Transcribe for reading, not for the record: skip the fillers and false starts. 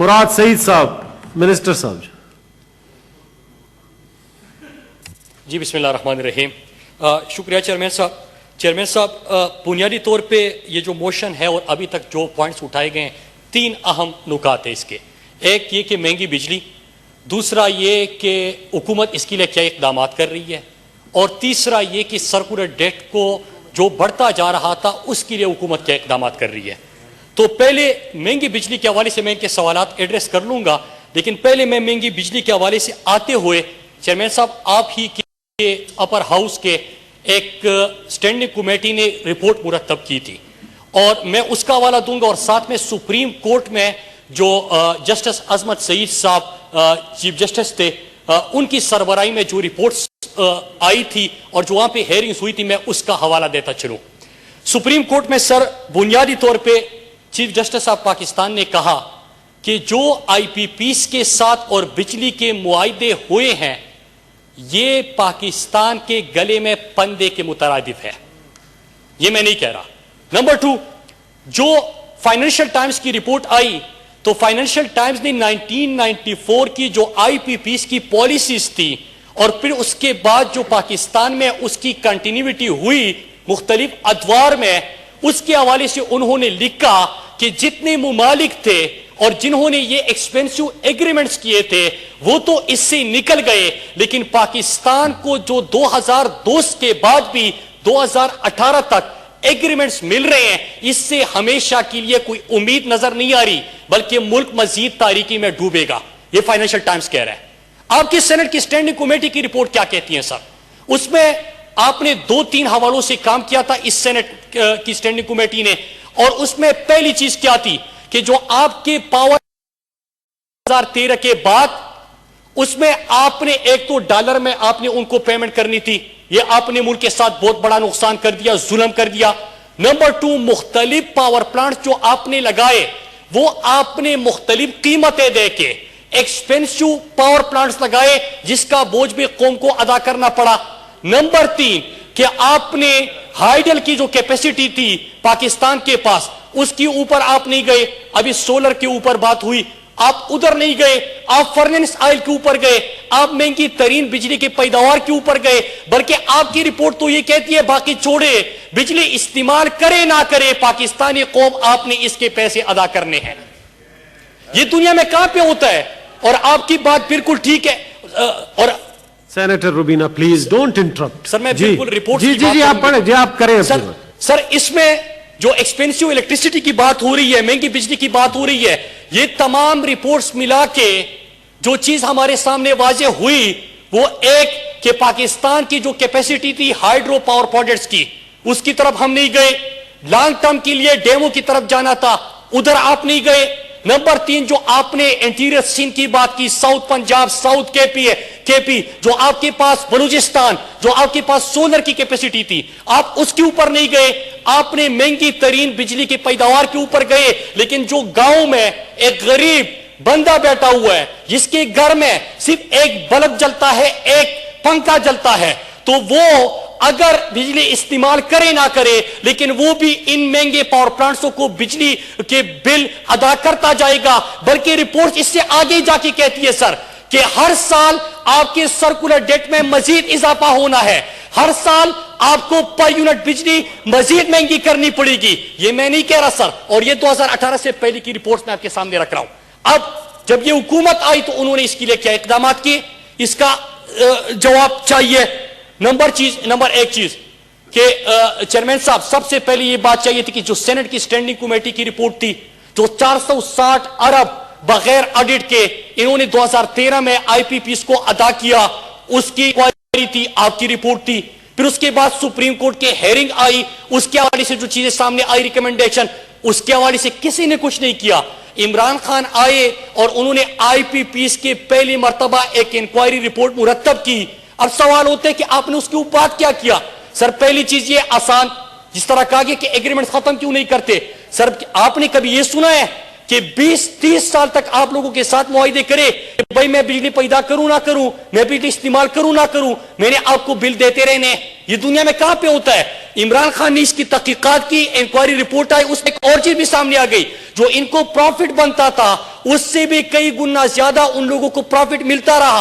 مراد سعید صاحب, منسٹر صاحب. جی بسم اللہ الرحمن الرحیم. شکریہ چیئرمین صاحب. بنیادی طور پہ یہ جو موشن ہے اور ابھی تک جو پوائنٹس اٹھائے گئے ہیں, 3 اہم نکات ہیں اس کے. ایک یہ کہ مہنگی بجلی, دوسرا یہ کہ حکومت اس کے لیے کیا اقدامات کر رہی ہے, اور تیسرا یہ کہ سرکولر ڈیٹ کو جو بڑھتا جا رہا تھا اس کے لیے حکومت کیا اقدامات کر رہی ہے. تو پہلے مہنگی بجلی کے حوالے سے میں ان کے سوالات ایڈریس کر لوں گا, لیکن پہلے میں مہنگی بجلی کے حوالے سے آتے ہوئے چیئرمین صاحب, آپ ہی کے اپر ہاؤس کے ایک اسٹینڈنگ کمیٹی نے رپورٹ مرتب کی تھی, اور میں اس کا حوالہ دوں گا, اور ساتھ میں سپریم کورٹ میں جو جسٹس عظمت سعید صاحب چیف جسٹس تھے, ان کی سربراہی میں جو رپورٹس آئی تھی اور جو وہاں پہ ہیئرنگز ہوئی تھی, میں اس کا حوالہ دیتا چلوں. سپریم کورٹ میں سر بنیادی طور پہ چیف جسٹس آف پاکستان نے کہا کہ جو آئی پی پیز کے ساتھ اور بجلی کے معاہدے ہوئے ہیں یہ پاکستان کے گلے میں پندے کے مترادف ہے. یہ میں نہیں کہہ رہا. نمبر 2, جو فائنینشل ٹائمز کی رپورٹ آئی تو فائنینشل ٹائمز نے 1994 کی جو آئی پی پیز کی پالیسیز تھی اور پھر اس کے بعد جو پاکستان میں اس کی کنٹینیوٹی ہوئی مختلف ادوار میں, اس کے حوالے سے انہوں نے لکھا کہ جتنے ممالک تھے اور جنہوں نے یہ ایکسپینسو ایگریمنٹس کیے تھے وہ تو اس سے نکل گئے, لیکن پاکستان کو جو 2002 کے بعد بھی 2018 تک ایگریمنٹس مل رہے ہیں, اس سے ہمیشہ کے لیے کوئی امید نظر نہیں آ رہی, بلکہ ملک مزید تاریکی میں ڈوبے گا. یہ فائنینشل ٹائمز کہہ رہا ہے. آپ کی سینٹ کی سٹینڈنگ کمیٹی کی رپورٹ کیا کہتی ہے سر؟ اس میں آپ نے 2-3 حوالوں سے کام کیا تھا اس سینٹ کی سٹینڈنگ کمیٹی نے, اور اس میں پہلی چیز کیا تھی کہ جو آپ کے پاور 2013 کے بعد اس میں آپ نے ایک تو ڈالر میں آپ نے ان کو پیمنٹ کرنی تھی, یہ آپ نے ملک کے ساتھ بہت بڑا نقصان کر دیا, ظلم کر دیا. نمبر 2, مختلف پاور پلانٹ جو آپ نے لگائے وہ آپ نے مختلف قیمتیں دے کے ایکسپینسو پاور پلانٹس لگائے جس کا بوجھ بھی قوم کو ادا کرنا پڑا. نمبر 3 کہ آپ نے ہائیڈل کی جو کیپیسٹی تھی پاکستان کے پاس اس کی اوپر آپ نہیں گئے. ابھی سولر کے اوپر بات ہوئی, آپ ادھر نہیں گئے, آپ فرنس آئل کے اوپر گئے, آپ مہنگی ترین بجلی کے پیداوار کے اوپر گئے, بلکہ آپ کی رپورٹ تو یہ کہتی ہے باقی چھوڑے بجلی استعمال کرے نہ کرے پاکستانی قوم آپ نے اس کے پیسے ادا کرنے ہیں. یہ دنیا میں کہاں پہ ہوتا ہے؟ اور آپ کی بات بالکل ٹھیک ہے. اور senator Rubina please don't interrupt. Sir میں بالکل رپورٹ جی آپ پڑھیں, جی آپ کریں. سر اس میں جو ایکسپینسو الیکٹریسٹی کی بات ہو رہی ہے, مہنگی بجلی کی بات ہو رہی ہے, یہ تمام رپورٹس ملا کے جو چیز ہمارے سامنے واضح ہوئی وہ ایک کہ پاکستان کی جو کیپیسٹی تھی ہائیڈرو پاور پروجیکٹس کی اس کی طرف ہم نہیں گئے. لانگ ٹرم کے لیے ڈیمو کی طرف جانا تھا, ادھر آپ نہیں گئے. نمبر 3 جو آپ نے انٹیریئر سندھ کی بات کی, ساؤتھ پنجاب, ساؤتھ کے پی جو آپ کے پاس بلوچستان جو آپ کے پاس سولر کی کیپیسٹی تھی آپ اس کے اوپر نہیں گئے. آپ نے مہنگی ترین بجلی کی پیداوار کے اوپر گئے, لیکن جو گاؤں میں ایک غریب بندہ بیٹھا ہوا ہے جس کے گھر میں صرف ایک بلب جلتا ہے, ایک پنکھا جلتا ہے, تو وہ اگر بجلی استعمال کرے نہ کرے لیکن وہ بھی ان مہنگے پاور پلانٹسوں کو بجلی کے بل ادا کرتا جائے گا. بلکہ رپورٹ اس سے آگے جا کے کہتی ہے سر کہ ہر سال آپ کے سرکولر ڈیٹ میں مزید اضافہ ہونا ہے, ہر سال آپ کو پر یونٹ بجلی مزید مہنگی کرنی پڑے گی. یہ میں نہیں کہہ رہا سر, اور یہ 2018 سے پہلے کی رپورٹ میں آپ کے سامنے رکھ رہا ہوں. اب جب یہ حکومت آئی تو انہوں نے اس کے لیے کیا اقدامات کیے, اس کا جواب چاہیے. نمبر 1 چیز کہ چیئرمین صاحب سب سے پہلے یہ بات چاہیے تھی کہ جو سینٹ کی سٹینڈنگ کمیٹی کی رپورٹ تھی جو 460 ارب بغیر آڈٹ کے انہوں نے 2013 میں آئی پی پیز کو ادا کیا, اس کی انکوائری تھی, آپ کی رپورٹ تھی. پھر اس کے بعد سپریم کورٹ کے ہیئرنگ آئی, اس کے حوالے سے جو چیزیں سامنے آئی ریکمنڈیشن, اس کے حوالے سے کسی نے کچھ نہیں کیا. عمران خان آئے اور انہوں نے آئی پی پیز کے پہلی مرتبہ ایک انکوائری رپورٹ مرتب کی. اب سوال ہوتا ہے کہ آپ نے اس کے اوپر بات کیا کیا؟ سر پہلی چیز یہ آسان, جس طرح کہا گیا کہ ایگریمنٹ ختم کیوں نہیں کرتے, سر آپ نے کبھی یہ سنا ہے کہ 20-30 سال تک آپ لوگوں کے ساتھ معاہدے کرے کہ بھائی میں بجلی پیدا کروں نہ کروں، میں بجلی استعمال کروں نہ کروں، میں نے آپ کو بل دیتے رہنے. یہ دنیا میں کہاں پہ ہوتا ہے؟ عمران خان نے اس کی تحقیقات کی، انکوائری رپورٹ آئی، اس میں ایک اور چیز بھی سامنے آ گئی، جو ان کو پروفٹ بنتا تھا اس سے بھی کئی گنا زیادہ ان لوگوں کو پروفٹ ملتا رہا.